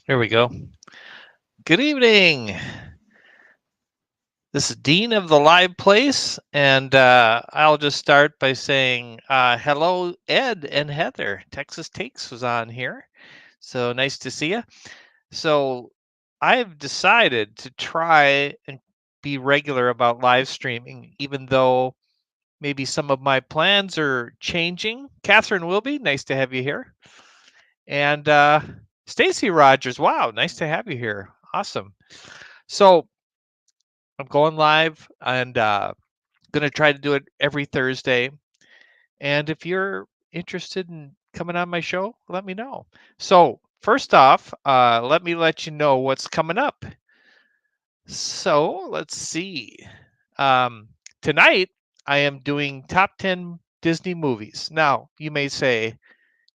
Here we go. Good evening. This is Dean of the Live Place, and I'll just start by saying hello, Ed and Heather. Texas Takes was on here, so nice to see you. So I've decided to try and be regular about live streaming, even though maybe some of my plans are changing. Catherine Wilby, nice to have you here. And Stacy Rogers, wow, nice to have you here. Awesome. So I'm going live and going to try to do it every Thursday. And if you're interested in coming on my show, let me know. So first off, let you know what's coming up. So let's see. Um, Tonight, I am doing top 10 Disney movies. Now, you may say,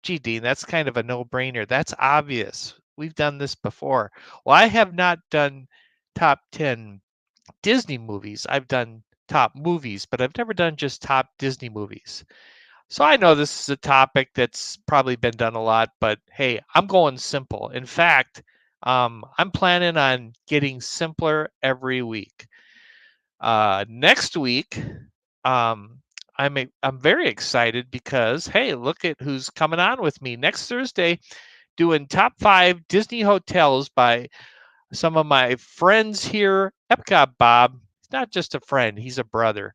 gee, Dean, that's kind of a no-brainer. That's obvious. We've done this before. Well, I have not done top 10 Disney movies. I've done top movies, but I've never done just top Disney movies. So I know this is a topic that's probably been done a lot, but hey, I'm going simple. In fact, I'm planning on getting simpler every week. Next week, um, I'm very excited because hey, look at who's coming on with me next Thursday, doing top 5 Disney hotels by some of my friends here. Epcot Bob, he's not just a friend, he's a brother.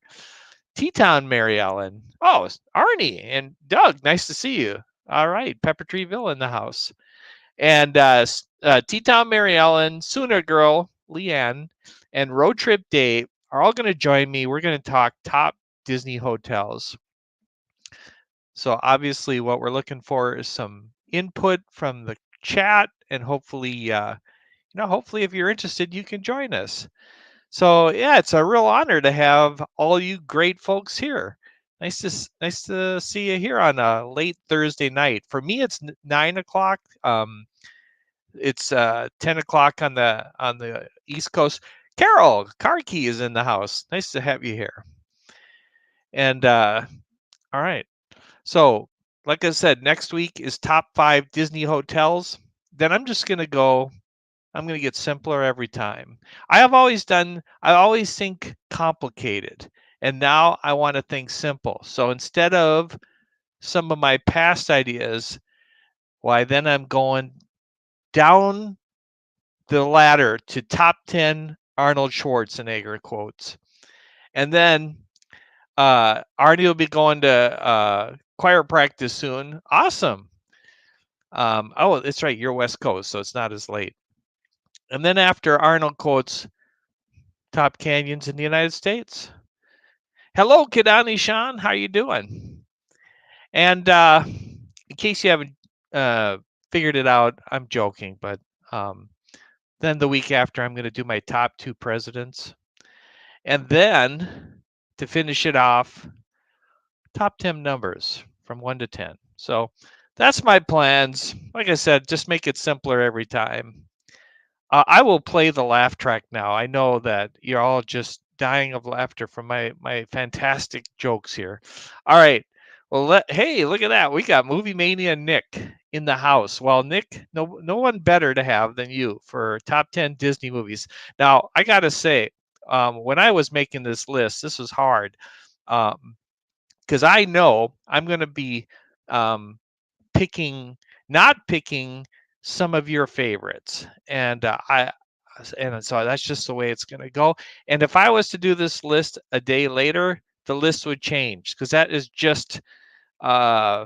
T-Town Mary Ellen. Oh, it's Arnie and Doug, nice to see you. All right, Pepper Treeville in the house. And T-Town Mary Ellen, Sooner Girl, Leanne, and Road Trip Dave are all going to join me. We're going to talk top Disney hotels. So obviously what we're looking for is some input from the chat, and hopefully hopefully if you're interested, you can join us. So yeah, it's a real honor to have all you great folks here. Nice to see you here on a late Thursday night. For me, it's 9 o'clock. It's 10 o'clock on the East Coast. Carol Karki is in the house. Nice to have you here. And all right. So like I said, next week is top 5 Disney hotels. Then I'm going to get simpler every time. I always think complicated, and now I want to think simple. So instead of some of my past ideas, why then I'm going down the ladder to top 10 Arnold Schwarzenegger quotes. And then Arnie will be going to choir practice soon. Awesome. Oh, that's right. You're West Coast, so it's not as late. And then after Arnold quotes top canyons in the United States. Hello, Kidani Sean. How you doing? And in case you haven't figured it out, I'm joking, but then the week after, I'm going to do my top 2 presidents. And then to finish it off, top 10 numbers from 1 to 10. So that's my plans. Like I said, just make it simpler every time. I will play the laugh track now. I know that you're all just dying of laughter from my fantastic jokes here. All right. Well, hey, look at that. We got Movie Mania Nick in the house. Well, Nick, no one better to have than you for top 10 Disney movies. Now, I got to say, when I was making this list, this was hard. Um, because I know I'm going to be um, picking, not picking some of your favorites, and so that's just the way it's going to go. And if I was to do this list a day later, the list would change because that is just uh,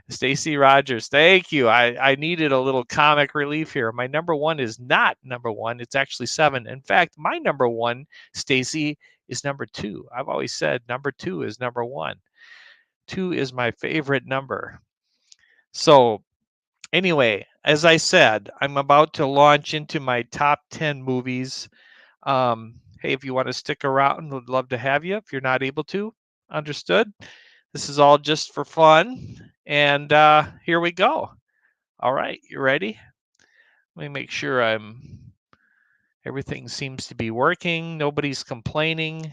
Stacy Rogers, thank you. I needed a little comic relief here. My number one is not number one. It's actually 7. In fact, my number one, Stacy, is number 2. I've always said number 2 is number 1. 2 is my favorite number. So anyway, as I said, I'm about to launch into my top 10 movies. Hey, if you want to stick around, would love to have you. If you're not able to, understood. This is all just for fun. And here we go. All right, you ready? Let me make sure everything seems to be working. Nobody's complaining.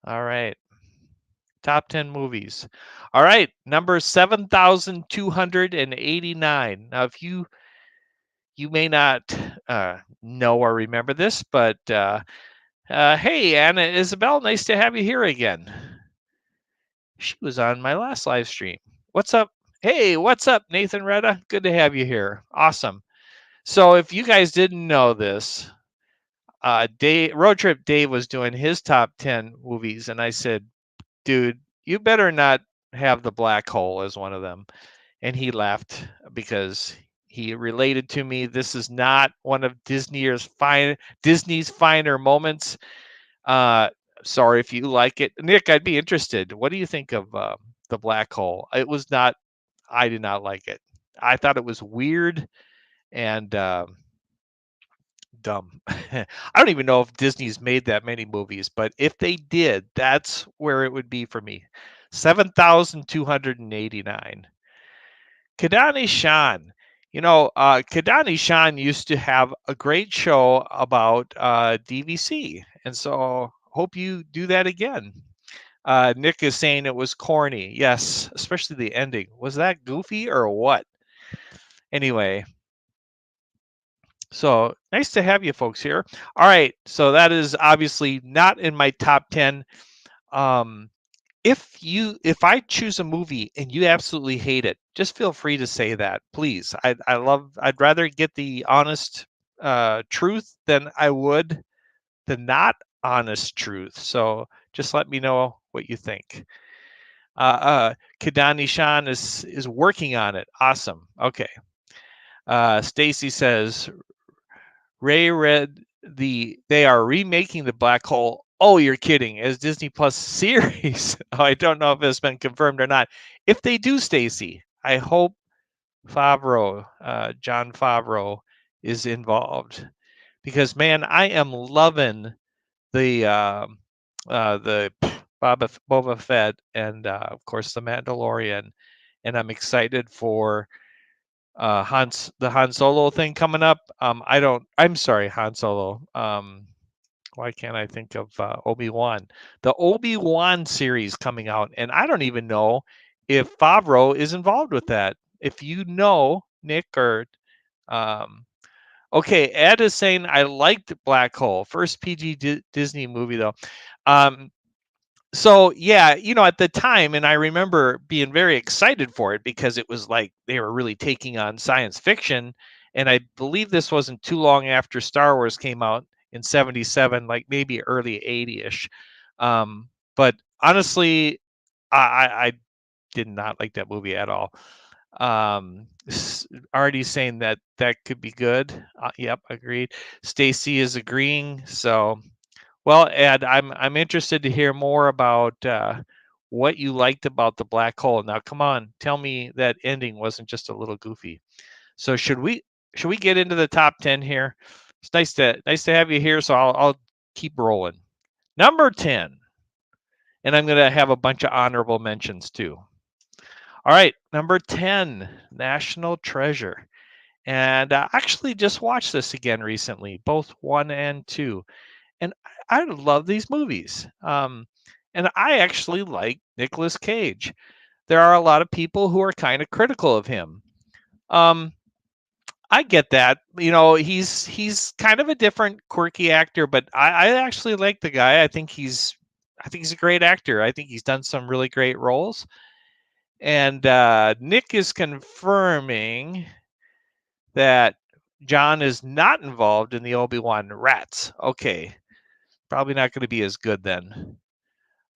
All right. Top 10 movies. All right, number 7,289. Now, if you may not know or remember this, but hey, Anna Isabel, nice to have you here again. She was on my last live stream. What's up? Hey, what's up, Nathan Retta? Good to have you here. Awesome. So if you guys didn't know this, Road Trip Dave was doing his top 10 movies, and I said, dude, you better not have The Black Hole as one of them. And he laughed because he related to me. This is not one of Disney's finer moments. Sorry if you like it. Nick, I'd be interested. What do you think of The Black Hole? It was not, I did not like it. I thought it was weird and dumb. I don't even know if Disney's made that many movies, but if they did, that's where it would be for me. 7,289. Kadani Shan. Kadani Shan used to have a great show about DVC, and so hope you do that again. Nick is saying it was corny. Yes, especially the ending. Was that goofy or what? Anyway, so nice to have you folks here. All right, so that is obviously not in my top 10. Um, if I choose a movie and you absolutely hate it, just feel free to say that, please. I'd rather get the honest truth than I would the not honest truth. So just let me know what you think. Kadani Shan is working on it. Awesome. Okay. Stacy says Ray read they are remaking the Black Hole. Oh, you're kidding. As Disney Plus series. I don't know if it's been confirmed or not. If they do, Stacy, I hope Jon Favreau is involved. Because man, I am loving the Boba Fett and of course the Mandalorian, and I'm excited for the Han Solo thing coming up. I'm sorry, Han Solo. Why can't I think of Obi-Wan? The Obi-Wan series coming out, and I don't even know if Favreau is involved with that. If you know, Nick or okay, Ed is saying I liked Black Hole, first PG Disney movie though. So yeah, at the time, and I remember being very excited for it because it was like they were really taking on science fiction. And I believe this wasn't too long after Star Wars came out in 77, like maybe early 80-ish. But honestly, I did not like that movie at all. Already saying that could be good. Yep, agreed. Stacy is agreeing. So well, Ed, I'm interested to hear more about what you liked about the Black Hole. Now, come on, tell me that ending wasn't just a little goofy. So should we get into the top 10 here? It's nice to have you here. So I'll keep rolling. Number 10, and I'm gonna have a bunch of honorable mentions too. All right, number 10, National Treasure, and I actually just watched this again recently, both 1 and 2. And I love these movies. And I actually like Nicolas Cage. There are a lot of people who are kind of critical of him. Um, I get that. He's kind of a different, quirky actor, but I actually like the guy. I think he's I think he's a great actor. I think he's done some really great roles. And Nick is confirming that John is not involved in the Obi-Wan rats. Okay, probably not going to be as good then.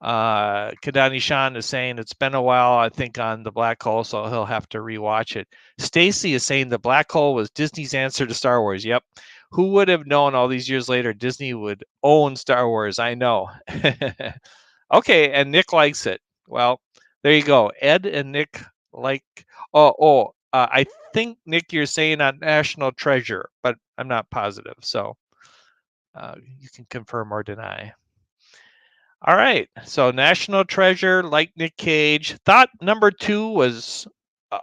Kadani Shan is saying it's been a while, I think, on the Black Hole, so he'll have to rewatch it. Stacy is saying the Black Hole was Disney's answer to Star Wars. Yep. Who would have known all these years later Disney would own Star Wars? I know. Okay, and Nick likes it. Well, there you go. Ed and Nick like. I think Nick, you're saying on National Treasure, but I'm not positive. So you can confirm or deny. All right. So National Treasure, like Nick Cage. Thought number 2 was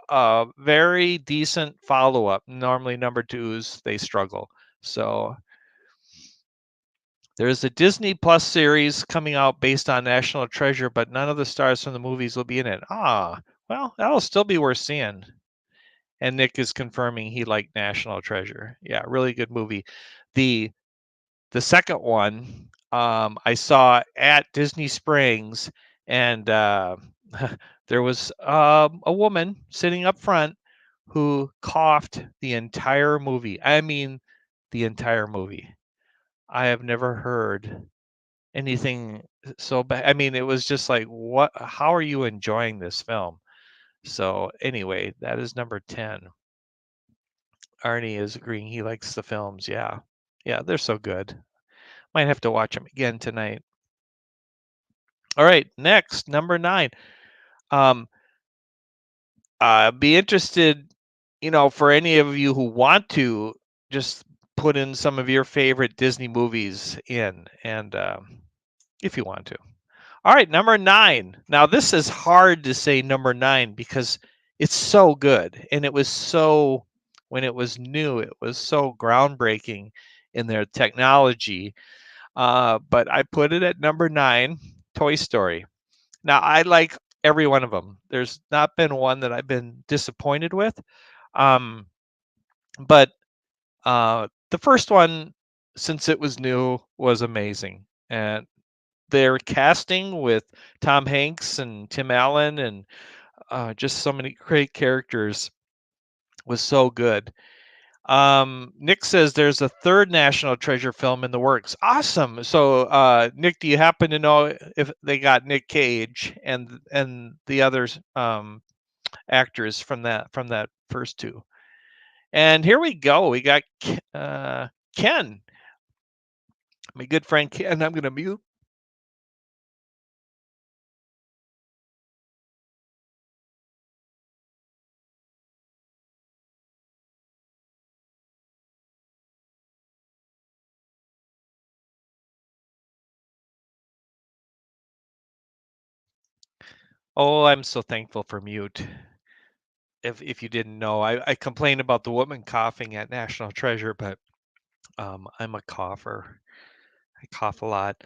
a very decent follow up. Normally, number 2s, they struggle. So there's a Disney Plus series coming out based on National Treasure, but none of the stars from the movies will be in it. Well, that'll still be worth seeing. And Nick is confirming he liked National Treasure. Yeah, really good movie. The second one I saw at Disney Springs, and there was a woman sitting up front who coughed the entire movie. I mean, the entire movie. I have never heard anything so bad. I mean, it was just like, what? How are you enjoying this film? So anyway, that is number 10. Arnie is agreeing he likes the films. Yeah, yeah, they're so good. Might have to watch them again tonight. All right, next, number 9. Um, be interested, for any of you who want to just put in some of your favorite Disney movies in, and if you want to. All right, number 9. Now, this is hard to say number 9 because it's so good, and it was so when it was new, it was so groundbreaking in their technology. But I put it at number 9, Toy Story. Now, I like every one of them. There's not been one that I've been disappointed with. Um, but the first one, since it was new, was amazing. And their casting with Tom Hanks and Tim Allen and just so many great characters was so good. Nick says there's a third National Treasure film in the works. Awesome. So, Nick, do you happen to know if they got Nick Cage and the others actors from that first two? And here we go. We got Ken, my good friend Ken. I'm going to mute. Oh, I'm so thankful for mute. If you didn't know, I complain about the woman coughing at National Treasure, but I'm a cougher. I cough a lot.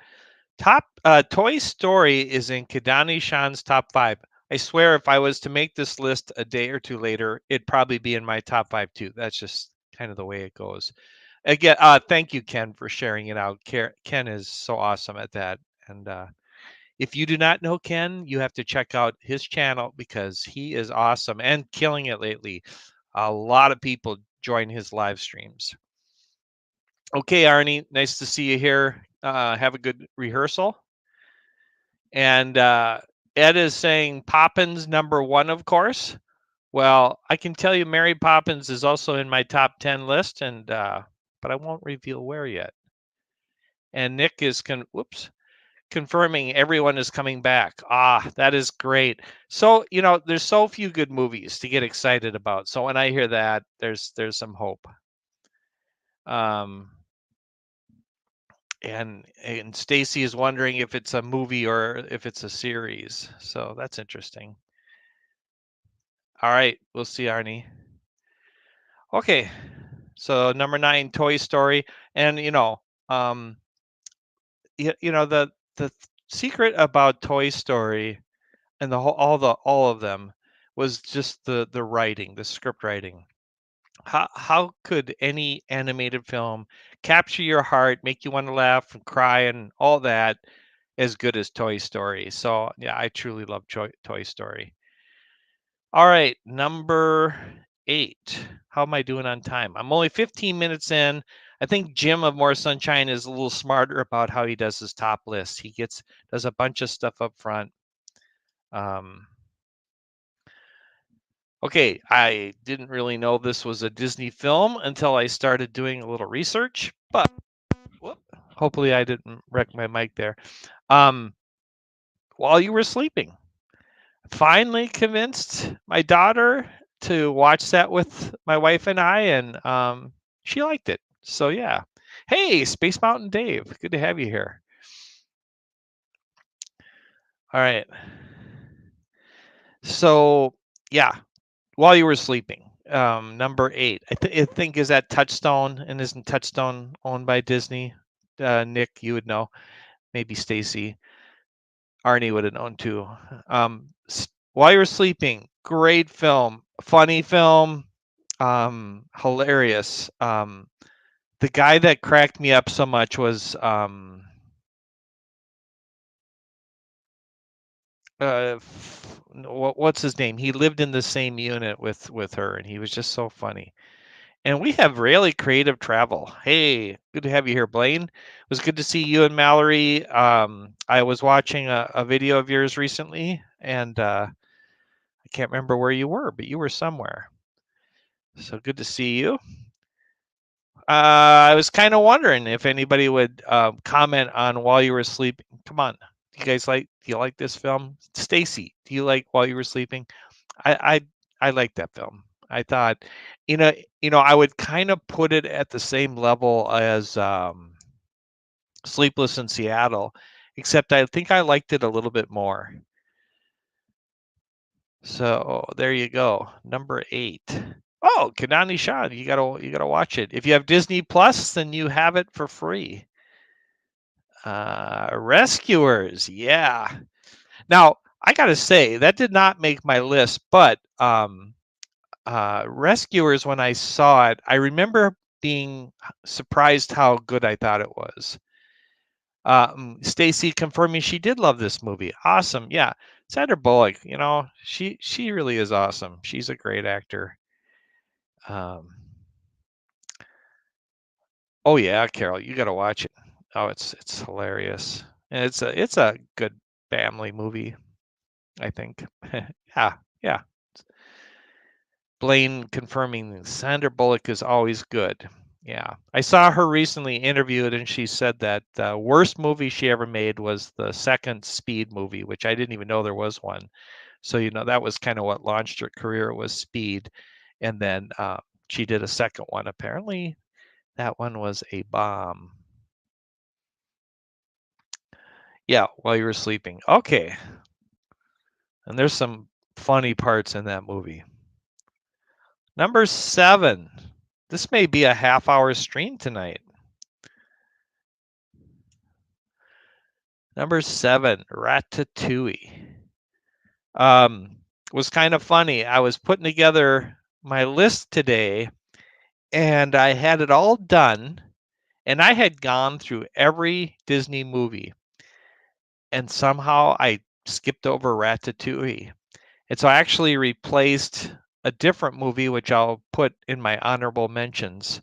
Top Toy Story is in Kadani Shan's top 5. I swear if I was to make this list a day or two later, it'd probably be in my top 5 too. That's just kind of the way it goes. Again, thank you, Ken, for sharing it out. Ken is so awesome at that. And if you do not know Ken, you have to check out his channel because he is awesome and killing it lately. A lot of people join his live streams. Okay, Arnie, nice to see you here. Have a good rehearsal. And Ed is saying Poppins number 1, of course. Well, I can tell you Mary Poppins is also in my top 10 list, and but I won't reveal where yet. And Nick is confirming everyone is coming back. That is great. So, there's so few good movies to get excited about. So when I hear that, there's some hope. Um, and Stacy is wondering if it's a movie or if it's a series. So that's interesting. All right, we'll see, Arnie. Okay, so number 9, Toy Story, and the secret about Toy Story and all of them was just the writing, the script writing. How could any animated film capture your heart, make you want to laugh and cry and all that, as good as Toy Story. So yeah, I truly love Toy Story. All right, number 8. How am I doing on time? I'm only 15 minutes in. I think Jim of More Sunshine is a little smarter about how he does his top list. He does a bunch of stuff up front. Okay, I didn't really know this was a Disney film until I started doing a little research, but whoop, hopefully I didn't wreck my mic there. While you were sleeping, finally convinced my daughter to watch that with my wife and I, and she liked it. So yeah. Hey, Space Mountain Dave, good to have you here. All right. So yeah, while you were sleeping, number 8, I think is that Touchstone, and isn't Touchstone owned by Disney? Nick, you would know. Maybe Stacy, Arnie would have known too. While you were sleeping, great film, funny film, hilarious. The guy that cracked me up so much was what's his name? He lived in the same unit with her, and he was just so funny. And we have really creative travel. Hey, good to have you here, Blaine. It was good to see you and Mallory. I was watching a video of yours recently, and I can't remember where you were, but you were somewhere. So good to see you. I was kind of wondering if anybody would comment on While You Were Sleeping. Come on, do you like this film? Stacy, do you like While You Were Sleeping? I like that film. I thought, you know, I would kind of put it at the same level as Sleepless in Seattle, except I think I liked it a little bit more. So there you go, number 8. Oh, Kanani Shah, you gotta watch it. If you have Disney Plus, then you have it for free. Rescuers, yeah. Now I gotta say that did not make my list, but Rescuers, when I saw it, I remember being surprised how good I thought it was. Stacy confirming she did love this movie. Awesome, yeah. Sandra Bullock, she really is awesome. She's a great actor. Oh yeah, Carol, you got to watch it. Oh, it's hilarious, and it's a good family movie, I think. Yeah, yeah. Blaine confirming Sandra Bullock is always good. Yeah, I saw her recently interviewed, and she said that the worst movie she ever made was the second Speed movie, which I didn't even know there was one. So that was kind of what launched her career, was Speed, and then she did a second one. Apparently, that one was a bomb. Yeah, while you were sleeping. Okay. And there's some funny parts in that movie. Number 7. This may be a half-hour stream tonight. Number 7, Ratatouille. Was kind of funny. I was putting together my list today, and I had it all done, and I had gone through every Disney movie, and somehow I skipped over Ratatouille. And so I actually replaced a different movie, which I'll put in my honorable mentions.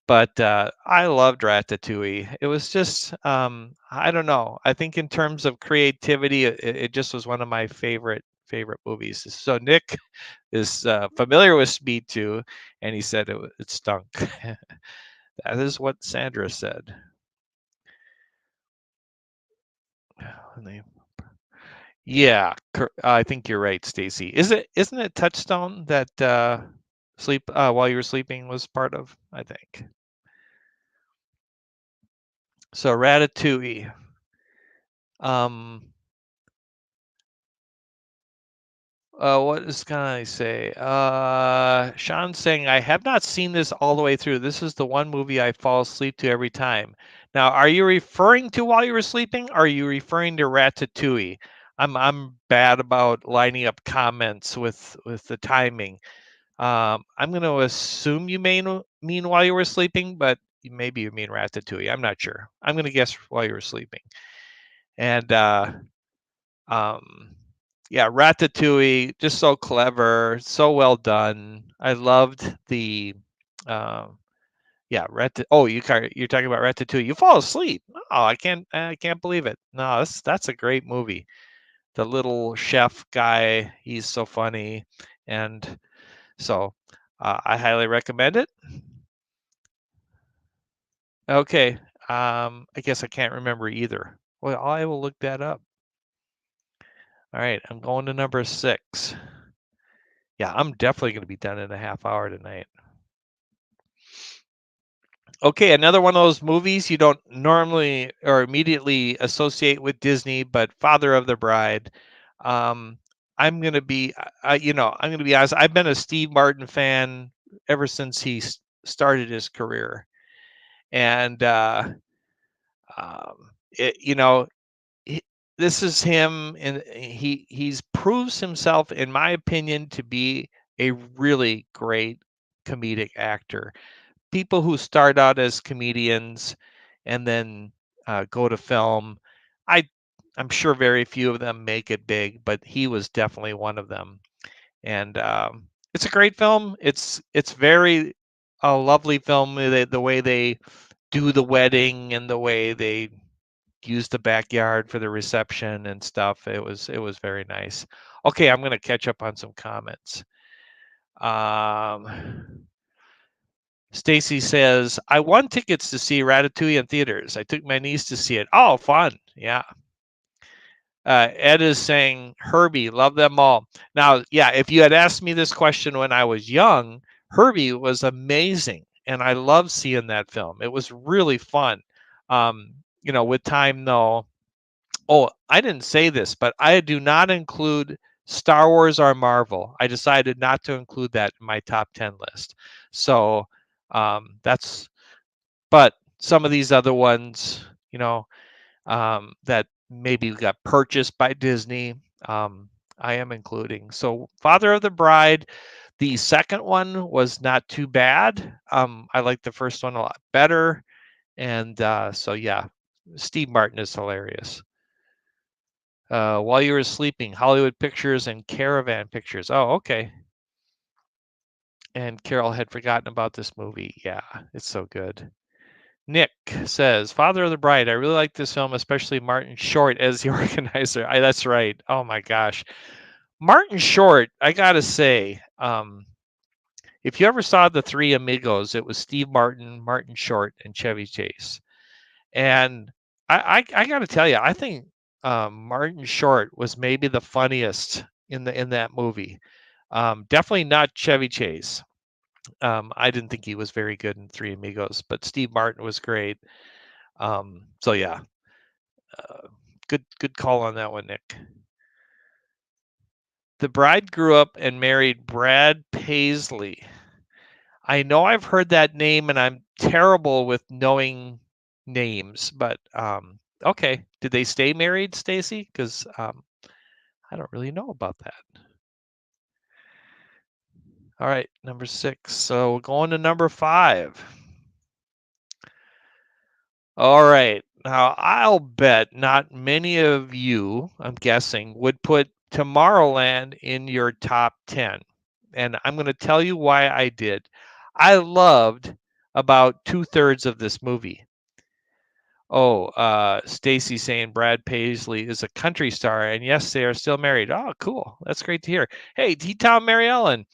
But I loved Ratatouille. It was just, I don't know. I think in terms of creativity, it just was one of my favorite movies. So Nick is familiar with Speed 2, and he said it stunk. That is what Sandra said. Yeah, I think you're right, Stacy. Isn't it Touchstone that Sleep While You Were Sleeping was part of? I think. So Ratatouille. Um, what is can I say? Sean's saying I have not seen this all the way through. This is the one movie I fall asleep to every time. Now, are you referring to While You Were Sleeping? Or are you referring to Ratatouille? I'm bad about lining up comments with the timing. I'm going to assume you mean While You Were Sleeping, but maybe you mean Ratatouille. I'm not sure. I'm going to guess While You Were Sleeping. And um, yeah, Ratatouille, just so clever, so well done. I loved the um, yeah, oh, you're talking about Ratatouille. You fall asleep. Oh, I can't believe it. No, that's a great movie. The little chef guy, he's so funny, and so I highly recommend it. Okay, I guess I can't remember either. Well, I will look that up. All right, I'm going to number 6. Yeah, I'm definitely going to be done in a half hour tonight. Okay, another one of those movies you don't normally or immediately associate with Disney, but Father of the Bride. Um, I'm gonna be, I'm gonna be honest. I've been a Steve Martin fan ever since he started his career, and it, he, this is him, and he's proves himself, in my opinion, to be a really great comedic actor. People who start out as comedians and then go to film, I I'm sure very few of them make it big, but he was definitely one of them. And it's a great film. It's very a lovely film. The way they do the wedding and the way they use the backyard for the reception and stuff. It was very nice. Okay, I'm gonna catch up on some comments. Um, Stacy says, I won tickets to see Ratatouille in theaters. I took my niece to see it. Oh, fun. Yeah. Ed is saying, Herbie, love them all. Now, yeah, if you had asked me this question when I was young, Herbie was amazing. And I loved seeing that film. It was really fun. With time, though. Oh, I didn't say this, but I do not include Star Wars or Marvel. I decided not to include that in my top 10 list. So that's but some of these other ones, that maybe got purchased by Disney, I am including. So Father of the Bride, the second one was not too bad. I like the first one a lot better. And so, yeah, Steve Martin is hilarious. While you were sleeping, Hollywood Pictures and Caravan Pictures. Oh, okay. And Carol had forgotten about this movie. Yeah, it's so good. Nick says, Father of the Bride. I really like this film, especially Martin Short as the organizer. That's right. Oh my gosh. Martin Short, I gotta say, if you ever saw The Three Amigos, it was Steve Martin, Martin Short, and Chevy Chase. And I gotta tell you, I think Martin Short was maybe the funniest in that movie. Definitely not Chevy Chase. I didn't think he was very good in Three Amigos, but Steve Martin was great. So yeah, good call on that one, Nick. The bride grew up and married Brad Paisley. I know I've heard that name, and I'm terrible with knowing names, but okay. Did they stay married, Stacy? Because I don't really know about that. All right, number 6. So we're going to number 5. All right. Now, I'll bet not many of you, I'm guessing, would put Tomorrowland in your top 10. And I'm going to tell you why I did. I loved about 2/3 of this movie. Oh, Stacy saying Brad Paisley is a country star, and yes, they are still married. Oh, cool. That's great to hear. Hey, T-Town Mary Ellen.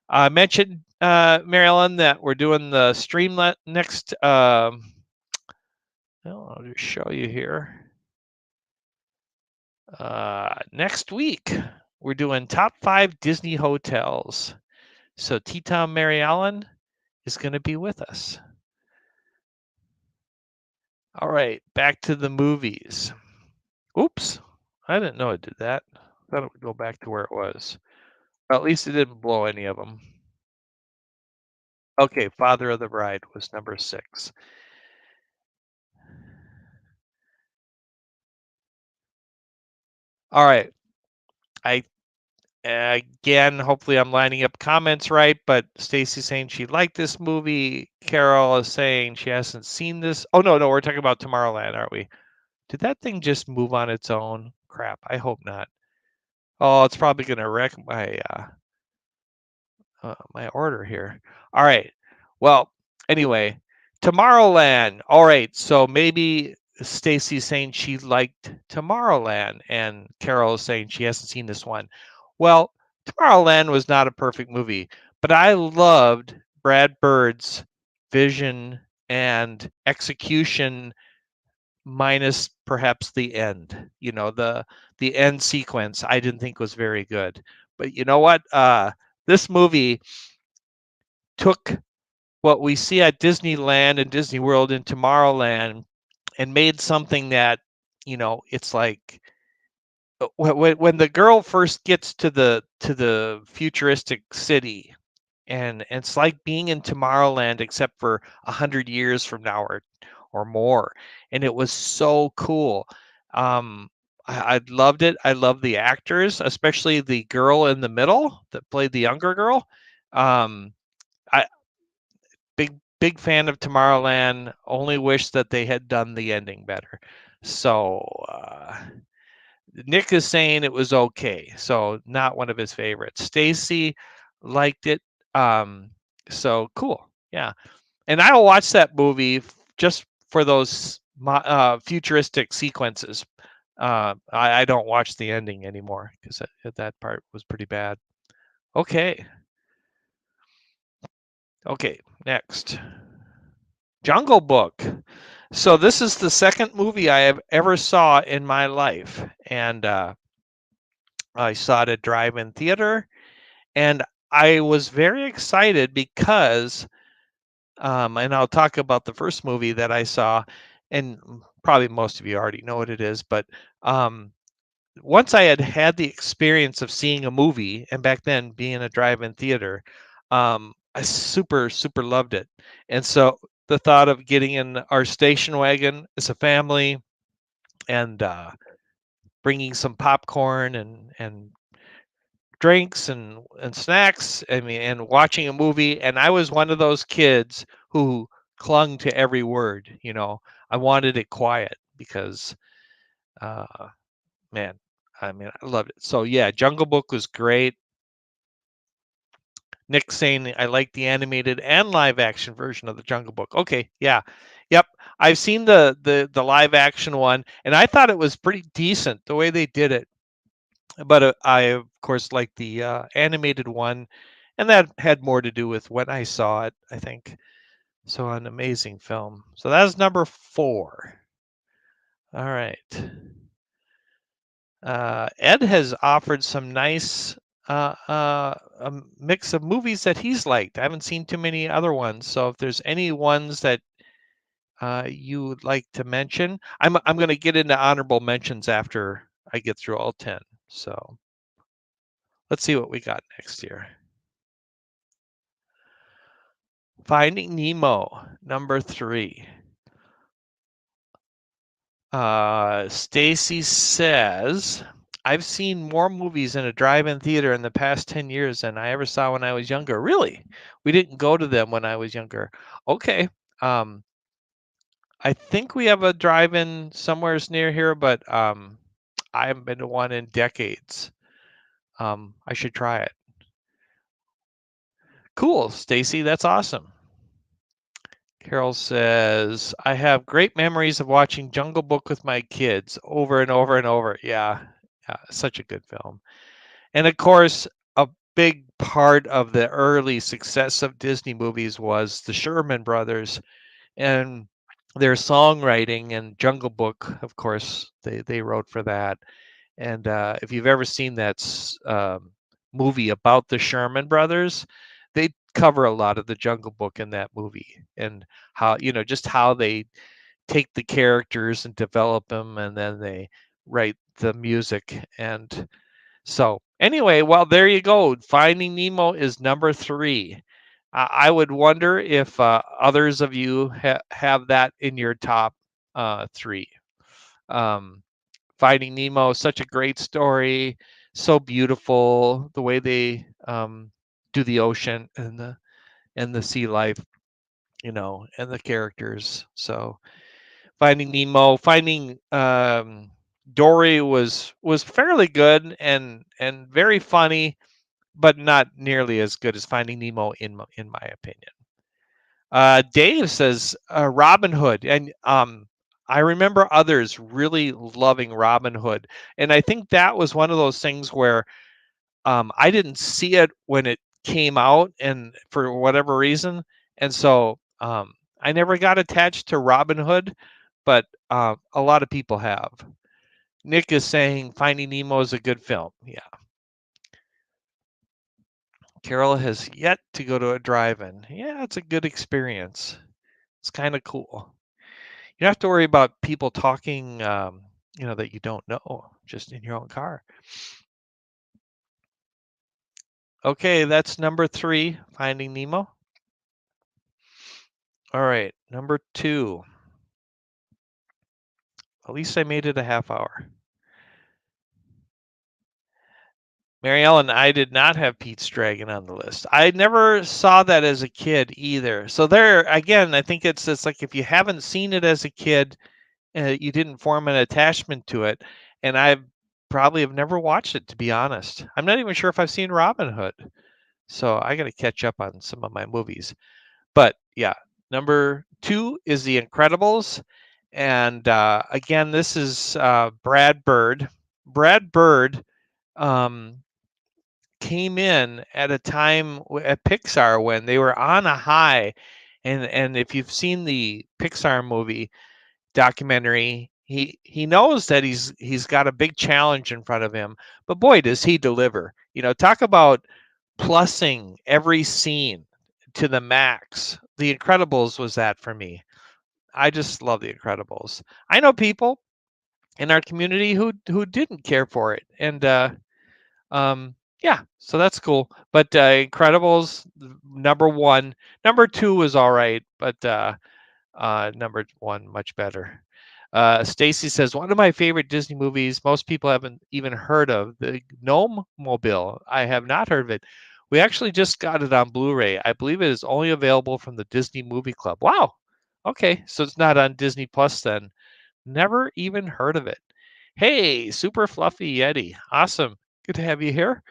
I mentioned, Mary Ellen, that we're doing the Streamlet next. I'll just show you here. Next week, we're doing top 5 Disney hotels. So T-Town Mary Ellen is going to be with us. All right, back to the movies. Oops, I didn't know it did that. I thought it would go back to where it was. Well, at least it didn't blow any of them. Okay, Father of the Bride was number 6. All right, I again, hopefully I'm lining up comments right, but Stacy's saying she liked this movie. Carol is saying she hasn't seen this. Oh no, we're talking about Tomorrowland, aren't we? Did that thing just move on its own? Crap, I hope not. Oh, it's probably gonna wreck my order here. All right. Well, anyway, Tomorrowland. All right. So maybe Stacy's saying she liked Tomorrowland, and Carol is saying she hasn't seen this one. Well, Tomorrowland was not a perfect movie, but I loved Brad Bird's vision and execution minus perhaps the end. The end sequence I didn't think was very good. But you know what? This movie took what we see at Disneyland and Disney World and Tomorrowland and made something that, it's like when the girl first gets to the futuristic city, and it's like being in Tomorrowland except for 100 years from now or more, and it was so cool. I loved it. I love the actors, especially the girl in the middle that played the younger girl. I big fan of Tomorrowland. Only wish that they had done the ending better. So Nick is saying it was okay. So not one of his favorites. Stacy liked it. Um, so cool. Yeah. And I'll watch that movie just for those futuristic sequences. I don't watch the ending anymore because that part was pretty bad. Okay. Okay. Next. Jungle Book. So this is the second movie I have ever saw in my life, and I saw it at drive-in theater, and I was very excited because, and I'll talk about the first movie that I saw, and probably most of you already know what it is, but um, once I had had the experience of seeing a movie, and back then being a drive-in theater, I super loved it, and so the thought of getting in our station wagon as a family and bringing some popcorn and drinks and snacks. I mean, and watching a movie. And I was one of those kids who clung to every word. I wanted it quiet because, uh, man, I mean, I loved it. So yeah, Jungle Book was great. Nick saying I like the animated and live action version of the Jungle Book. Okay, yeah, yep. I've seen the live action one, and I thought it was pretty decent the way they did it. But I of course like the animated one, and that had more to do with when I saw it, I think. So an amazing film. So that's number 4. All right. Ed has offered some nice mix of movies that he's liked. I haven't seen too many other ones. So if there's any ones that you would like to mention, I'm going to get into honorable mentions after I get through all 10. So let's see what we got next here. Finding Nemo, number 3. Stacy says, I've seen more movies in a drive-in theater in the past 10 years than I ever saw when I was younger. Really? We didn't go to them when I was younger. Okay. Um, I think we have a drive-in somewheres near here, but I haven't been to one in decades. I should try it. Cool, Stacy. That's awesome. Carol says, I have great memories of watching Jungle Book with my kids over and over and over. Yeah, such a good film. And of course, a big part of the early success of Disney movies was the Sherman Brothers and their songwriting, and Jungle Book, of course, they wrote for that. And if you've ever seen that movie about the Sherman Brothers, they cover a lot of the Jungle Book in that movie, and how, just how they take the characters and develop them, and then they write the music. And so anyway, well, there you go. Finding Nemo is number 3. I would wonder if others of you have that in your top 3. Um, Finding Nemo, such a great story, so beautiful. The way they do the ocean and the sea life, and the characters. So Finding Nemo, Finding Dory was fairly good and very funny, but not nearly as good as Finding Nemo in my opinion. Dave says Robin Hood, and I remember others really loving Robin Hood, and I think that was one of those things where I didn't see it when it came out, and for whatever reason, and so I never got attached to Robin Hood, but a lot of people have. Nick is saying Finding Nemo is a good film. Yeah. Carol has yet to go to a drive-in. Yeah, it's a good experience. It's kind of cool. You don't have to worry about people talking, that you don't know, just in your own car. Okay, that's number 3, Finding Nemo. All right, number 2. At least I made it a half hour. Mary Ellen, I did not have Pete's Dragon on the list. I never saw that as a kid either. So there, again, I think it's like if you haven't seen it as a kid, you didn't form an attachment to it. And I probably have never watched it, to be honest. I'm not even sure if I've seen Robin Hood. So I got to catch up on some of my movies. But yeah, number 2 is The Incredibles. And again, this is Brad Bird. Brad Bird came in at a time at Pixar when they were on a high. And if you've seen the Pixar movie documentary, he knows that he's got a big challenge in front of him. But boy, does he deliver. Talk about plussing every scene to the max. The Incredibles was that for me. I just love The Incredibles. I know people in our community who didn't care for it, and yeah, so that's cool. But Incredibles number 1, number 2 was all right, but number 1 much better. Stacy says one of my favorite Disney movies most people haven't even heard of, the Gnome Mobile. I have not heard of it. We actually just got it on Blu-ray. I believe it is only available from the Disney Movie Club. Wow. Okay, so it's not on Disney Plus then. Never even heard of it. Hey, Super Fluffy Yeti. Awesome. Good to have you here.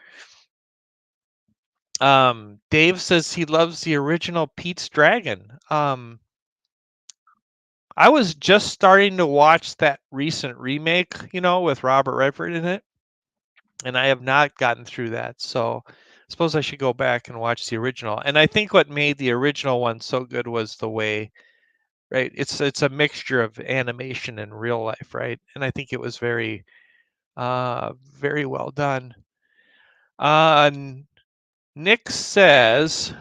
Dave says he loves the original Pete's Dragon. I was just starting to watch that recent remake, with Robert Redford in it, and I have not gotten through that. So I suppose I should go back and watch the original. And I think what made the original one so good was the way, right? It's a mixture of animation and real life, right? And I think it was very, very well done. Uh, Nick says,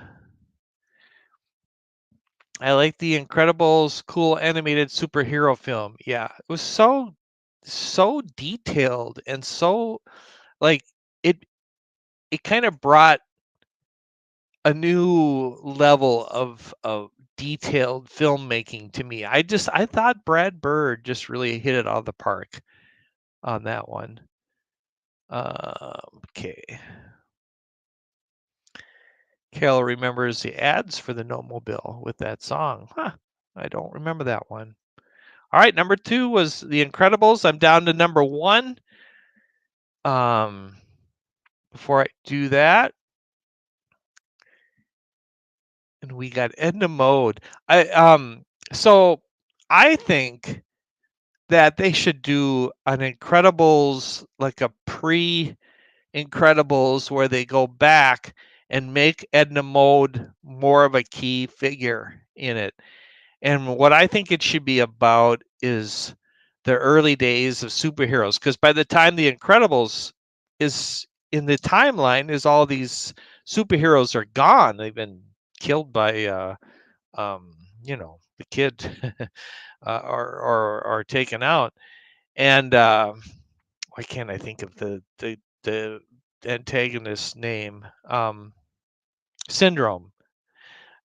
I like the Incredibles cool animated superhero film. Yeah, it was so detailed and so like it it kind of brought a new level of detailed filmmaking to me. I thought Brad Bird just really hit it out of the park on that one. Okay. Carol remembers the ads for the Gnome-mobile with that song. Huh. I don't remember that one. All right, number 2 was The Incredibles. I'm down to number 1. Before I do that, and we got Edna Mode. So I think that they should do an Incredibles, like a pre-Incredibles, where they go back and make Edna Mode more of a key figure in it. And what I think it should be about is the early days of superheroes, because by the time the Incredibles is in the timeline, is all these superheroes are gone. They've been killed by the kid or taken out. And why can't I think of the antagonist's name? Syndrome.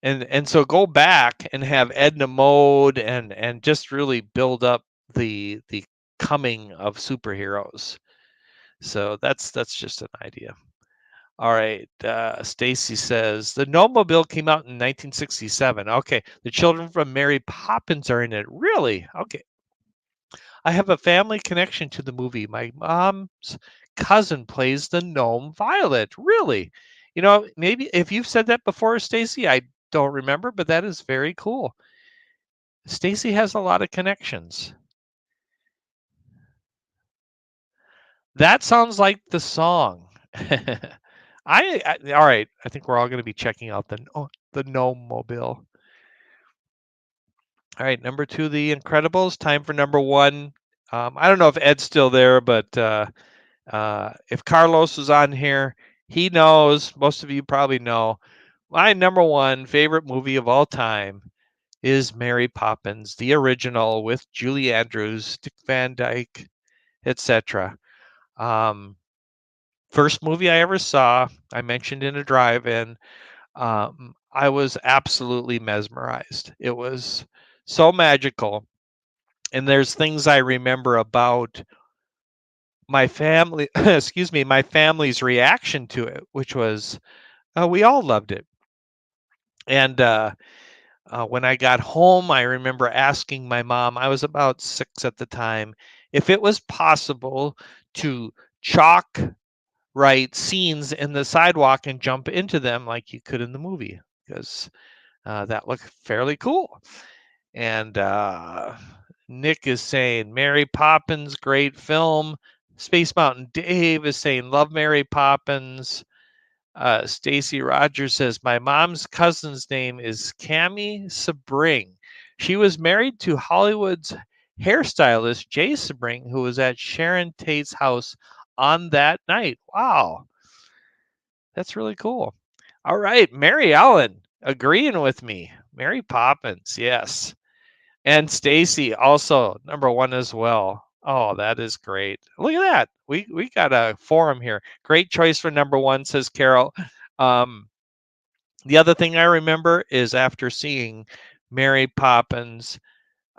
And so go back and have Edna Mode and just really build up the coming of superheroes. So that's just an idea. All right. Stacy says the Gnome-mobile came out in 1967. Okay. The children from Mary Poppins are in it. Really? Okay. I have a family connection to the movie. My mom's cousin plays the gnome Violet. Really? Maybe if you've said that before, Stacy, I don't remember, but that is very cool. Stacy has a lot of connections. That sounds like the song. All right. I think we're all going to be checking out the gnome mobile. All right, number two, The Incredibles. Time for number one. I don't know if Ed's still there, but if Carlos is on here, he knows. Most of you probably know. My number one favorite movie of all time is Mary Poppins, the original with Julie Andrews, Dick Van Dyke, etc. Um, First movie I ever saw, I mentioned in a drive-in. I was absolutely mesmerized. It was so magical. And there's things I remember about my family, excuse me, my family's reaction to it, which was we all loved it. And when I got home, I remember asking my mom, I was about 6 at the time, if it was possible to chalk write scenes in the sidewalk and jump into them like you could in the movie, because that looked fairly cool. And Nick is saying Mary Poppins, great film. Space Mountain Dave is saying love Mary Poppins. Stacy Rogers says my mom's cousin's name is Cami Sabring. She was married to Hollywood's hairstylist Jay Sabring, who was at Sharon Tate's house on that night. Wow, that's really cool. All right, Mary Ellen agreeing with me. Mary Poppins, yes. And Stacy also number one as well. Oh, that is great. Look at that. We got a forum here. Great choice for number one, says Carol. Um, the other thing I remember is after seeing Mary Poppins,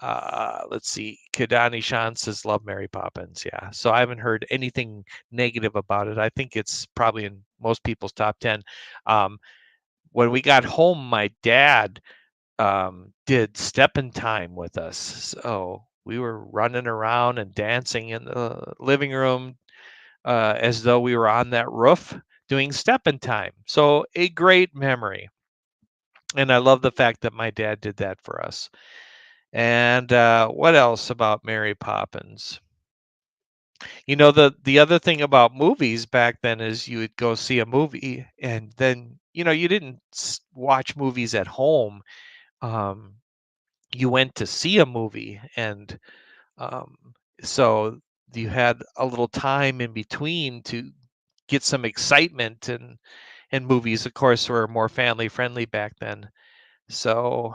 let's see, Kadani Shan says love Mary Poppins. Yeah. So I haven't heard anything negative about it. I think it's probably in most people's top 10. Um, when we got home, my dad did Step in Time with us. So we were running around and dancing in the living room as though we were on that roof doing Step in Time. So a great memory. And I love the fact that my dad did that for us. And what else about Mary Poppins? The other thing about movies back then is you would go see a movie and then, you didn't watch movies at home. Um, you went to see a movie, and um, so you had a little time in between to get some excitement, and movies of course were more family friendly back then. So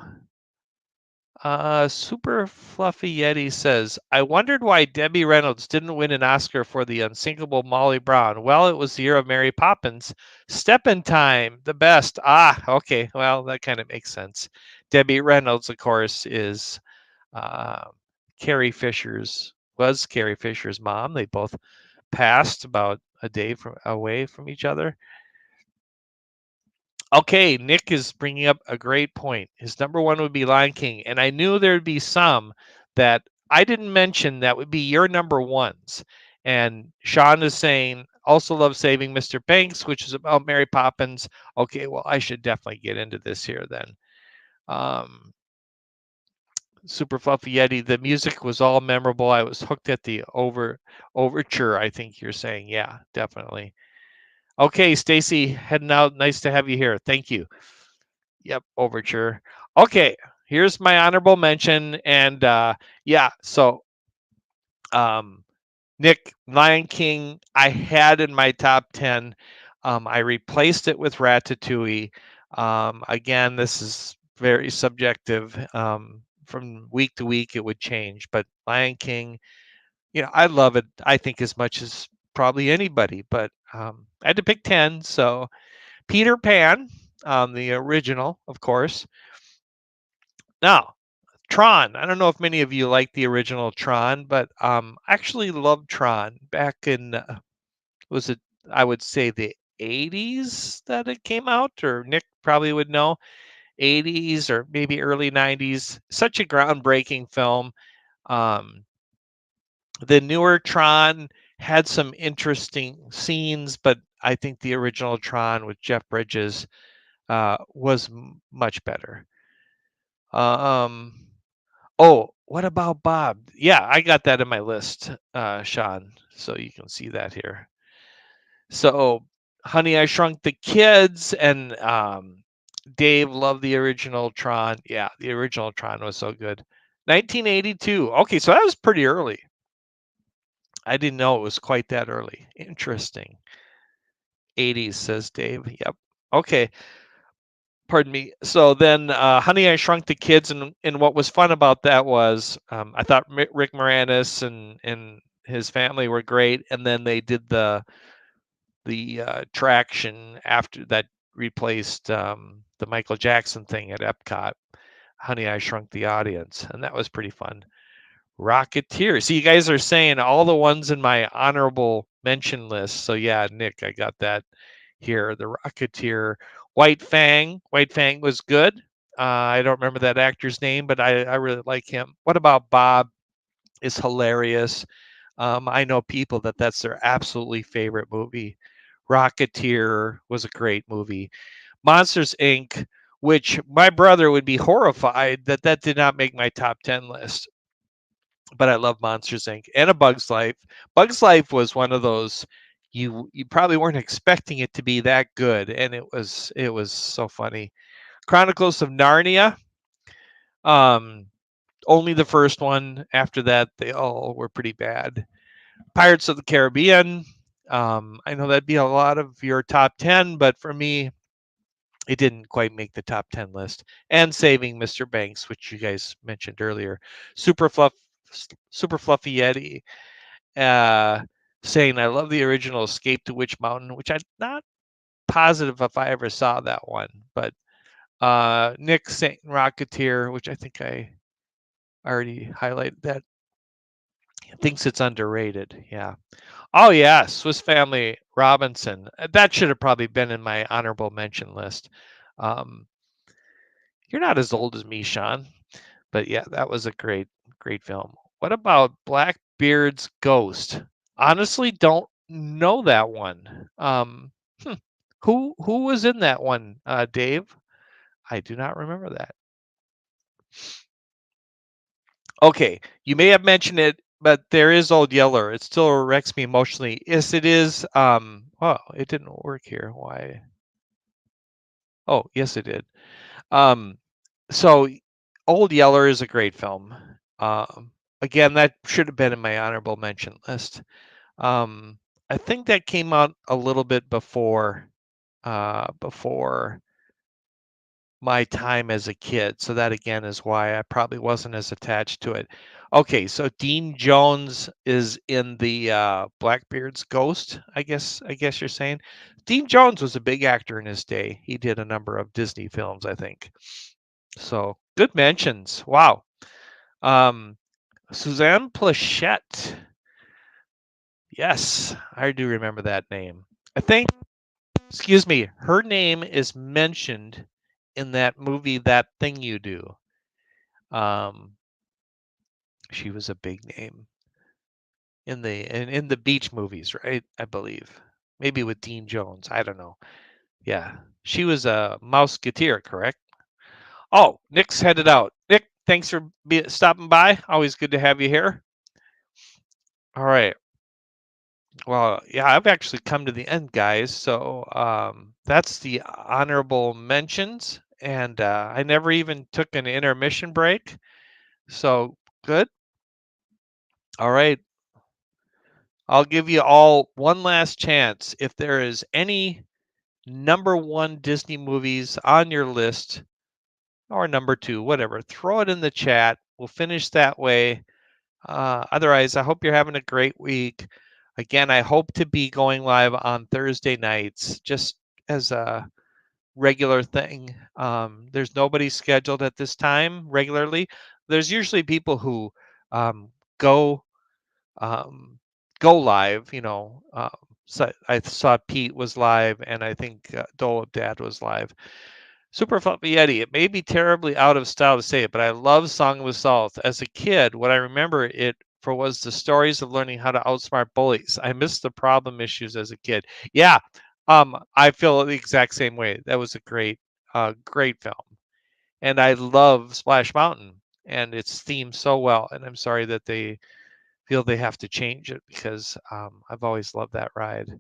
Super Fluffy Yeti says, I wondered why Debbie Reynolds didn't win an Oscar for The Unsinkable Molly Brown. Well, it was the year of Mary Poppins. Step in Time, the best. Okay, well, that kind of makes sense. Debbie Reynolds, of course, is uh, was Carrie Fisher's mom. They both passed about a day away from each other. Okay, Nick is bringing up a great point. His number one would be Lion King, and I knew there'd be some that I didn't mention that would be your number ones. And Sean is saying also love Saving Mr. Banks, which is about Mary Poppins. Okay, well I should definitely get into this here then. Um, Super Fluffy Yeti, the music was all memorable. I was hooked at the overture, I think you're saying. Yeah, definitely. Okay, Stacy, heading out. Nice to have you here. Thank you. Yep, overture. Okay, here's my honorable mention. And yeah, so Nick, Lion King, I had in my top 10. I replaced it with Ratatouille. Again, this is very subjective. From week to week, it would change. But Lion King, I love it, I think, as much as probably anybody. But I had to pick 10. So Peter Pan, the original, of course. Now, Tron. I don't know if many of you like the original Tron, but I actually loved Tron back in was it I would say the 80s that it came out, or Nick probably would know, 80s or maybe early 90s. Such a groundbreaking film. Um, The newer Tron had some interesting scenes, but I think the original Tron with Jeff Bridges was much better. Um, oh, what about Bob? Yeah, I got that in my list, Sean. So you can see that here. So, Honey, I Shrunk the Kids, and Dave loved the original Tron. Yeah, the original Tron was so good. 1982. Okay, so that was pretty early. I didn't know it was quite that early. Interesting. 80s, says Dave. Yep. Okay. Pardon me. So then, Honey, I Shrunk the Kids, and what was fun about that was I thought Rick Moranis and his family were great, and then they did the traction after that replaced the Michael Jackson thing at Epcot. Honey, I Shrunk the Audience, and that was pretty fun. Rocketeer. See, you guys are saying all the ones in my honorable mention list. So yeah, Nick, I got that here. The Rocketeer. White Fang. White Fang was good. I don't remember that actor's name, but I really like him. What about Bob? Is hilarious. I know people that's their absolutely favorite movie. Rocketeer was a great movie. Monsters Inc., which my brother would be horrified that did not make my top 10 list. But I love Monsters Inc. and A Bug's Life. Bug's Life was one of those you probably weren't expecting it to be that good, and it was so funny. Chronicles of Narnia. Um, only the first one. After that, they all were pretty bad. Pirates of the Caribbean. I know that'd be a lot of your top 10, but for me, it didn't quite make the top 10 list. And Saving Mr. Banks, which you guys mentioned earlier. Super fluff, Super Fluffy Yeti. Uh, saying I love the original Escape to Witch Mountain, which I'm not positive if I ever saw that one, but Nick saying Rocketeer, which I think I already highlighted that. Thinks it's underrated. Yeah. Oh yeah, Swiss Family Robinson. That should have probably been in my honorable mention list. Um, you're not as old as me, Sean, but yeah, that was a great film. What about Blackbeard's Ghost? Honestly, don't know that one. Hmm, who was in that one, Dave? I do not remember that. Okay, you may have mentioned it, but there is Old Yeller. It still wrecks me emotionally. Yes, it is. Oh, it didn't work here. Why? Oh, yes, it did. Um, so Old Yeller is a great film. Again, that should have been in my honorable mention list. Um, I think that came out a little bit before my time as a kid. So that again is why I probably wasn't as attached to it. Okay, so Dean Jones is in the Blackbeard's Ghost. I guess you're saying Dean Jones was a big actor in his day. He did a number of Disney films, I think. So good mentions. Wow. Um, Suzanne Plachette. Yes, I do remember that name. I think, excuse me, her name is mentioned in that movie, That Thing You Do. Um, she was a big name in the beach movies, right? I believe maybe with Dean Jones. I don't know. Yeah, she was a Mouseketeer, correct? Oh, Nick's headed out. Nick, thanks for stopping by. Always good to have you here. All right. Well, yeah, I've actually come to the end, guys. So that's the honorable mentions, and I never even took an intermission break. So good. All right. I'll give you all one last chance. If there is any number one Disney movies on your list, or number two, whatever, throw it in the chat. We'll finish that way. Otherwise, I hope you're having a great week. Again, I hope to be going live on Thursday nights just as a regular thing. There's nobody scheduled at this time regularly. There's usually people who go um, go live. So I saw Pete was live, and I think Dole Dad was live. Super Fluffy Yeti. It may be terribly out of style to say it, but I love Song of the South. As a kid, what I remember it for was the stories of learning how to outsmart bullies. I missed the problem issues as a kid. Yeah, I feel the exact same way. That was a great film, and I love Splash Mountain, and it's themed so well. And I'm sorry that they feel they have to change it because I've always loved that ride.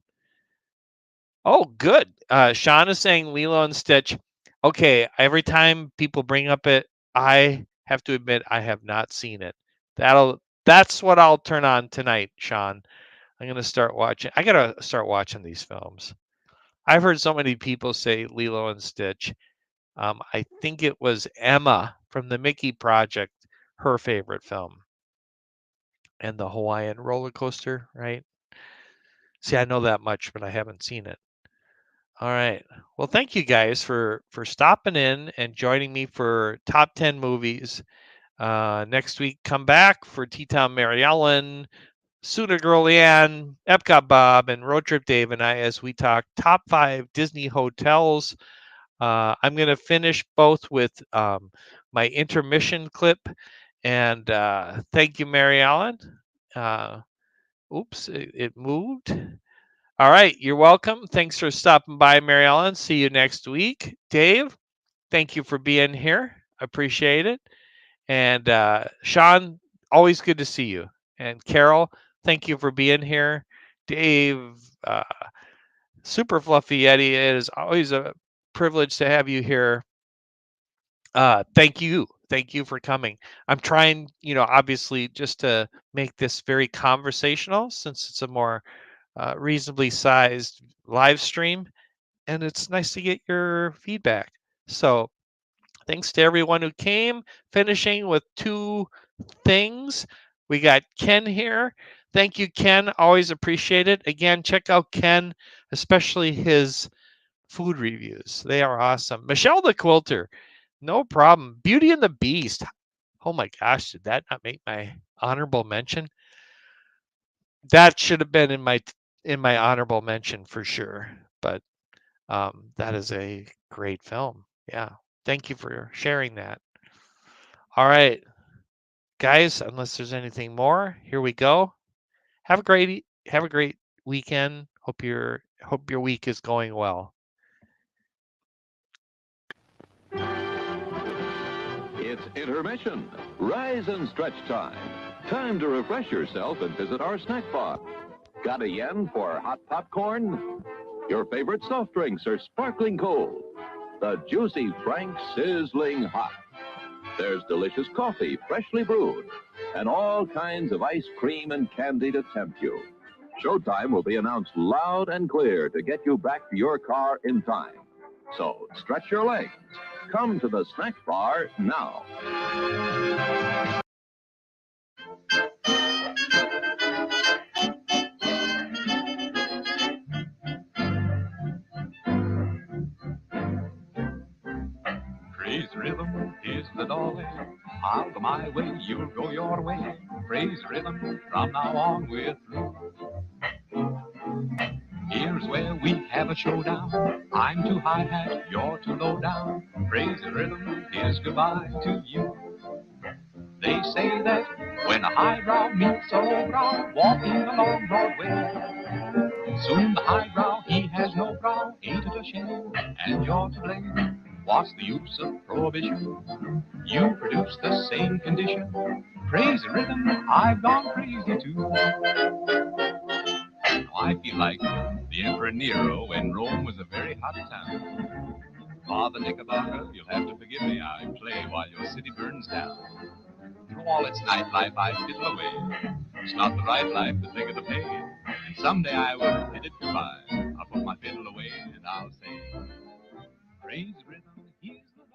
Oh, good. Sean is saying Lilo and Stitch. Okay, every time people bring up it, I have to admit I have not seen it. That's what I'll turn on tonight, Sean. I'm gonna start watching. I gotta start watching these films. I've heard so many people say Lilo and Stitch. I think it was Emma from the Mickey Project, her favorite film, and the Hawaiian roller coaster, right? See, I know that much, but I haven't seen it. All right. Well, thank you guys for stopping in and joining me for top 10 movies. Next week, come back for Tea Time Mary Ellen, Sooner Girl Leanne, Epcot Bob, and Road Trip Dave and I as we talk top 5 Disney hotels. I'm going to finish both with my intermission clip. And thank you, Mary Ellen. Oops, it moved. All right, you're welcome. Thanks for stopping by, Mary Ellen. See you next week. Dave, thank you for being here. Appreciate it. And Sean, always good to see you. And Carol, thank you for being here. Dave, super fluffy Yeti, it is always a privilege to have you here. Thank you. Thank you for coming. I'm trying, obviously just to make this very conversational since it's a more reasonably sized live stream, and it's nice to get your feedback. So thanks to everyone who came. Finishing with 2 things. We got Ken here. Thank you, Ken. Always appreciate it. Again, check out Ken, especially his food reviews. They are awesome. Michelle the Quilter, no problem. Beauty and the Beast. Oh my gosh, did that not make my honorable mention? That should have been in my honorable mention for sure. But that is a great film. Yeah. Thank you for sharing that. All right, guys, unless there's anything more, here we go. Have a great weekend. Hope your week is going well. It's intermission. Rise and stretch time. Time to refresh yourself and visit our snack bar. Got a yen for hot popcorn? Your favorite soft drinks are sparkling cold. The juicy Frank sizzling hot. There's delicious coffee, freshly brewed, and all kinds of ice cream and candy to tempt you. Showtime will be announced loud and clear to get you back to your car in time. So stretch your legs. Come to the snack bar now. Praise rhythm is the doorway. I'll go my way, you'll go your way. Praise rhythm, from now on we're through. Here's where we have a showdown. I'm too high hat, you're too low down. Praise rhythm, here's goodbye to you. They say that when a highbrow meets a lowbrow, walking along Broadway, soon the highbrow, he has no brow, ain't it a shame? And you're to blame. What's the use of prohibition? You produce the same condition. Praise the rhythm, I've gone crazy too. I feel like the Emperor Nero when Rome was a very hot town. Father Knickerbocker, you'll have to forgive me. I play while your city burns down. Through all its nightlife, I fiddle away. It's not the right life, the bigger the pay. And someday I will bid it goodbye. I'll put my fiddle away and I'll say, praise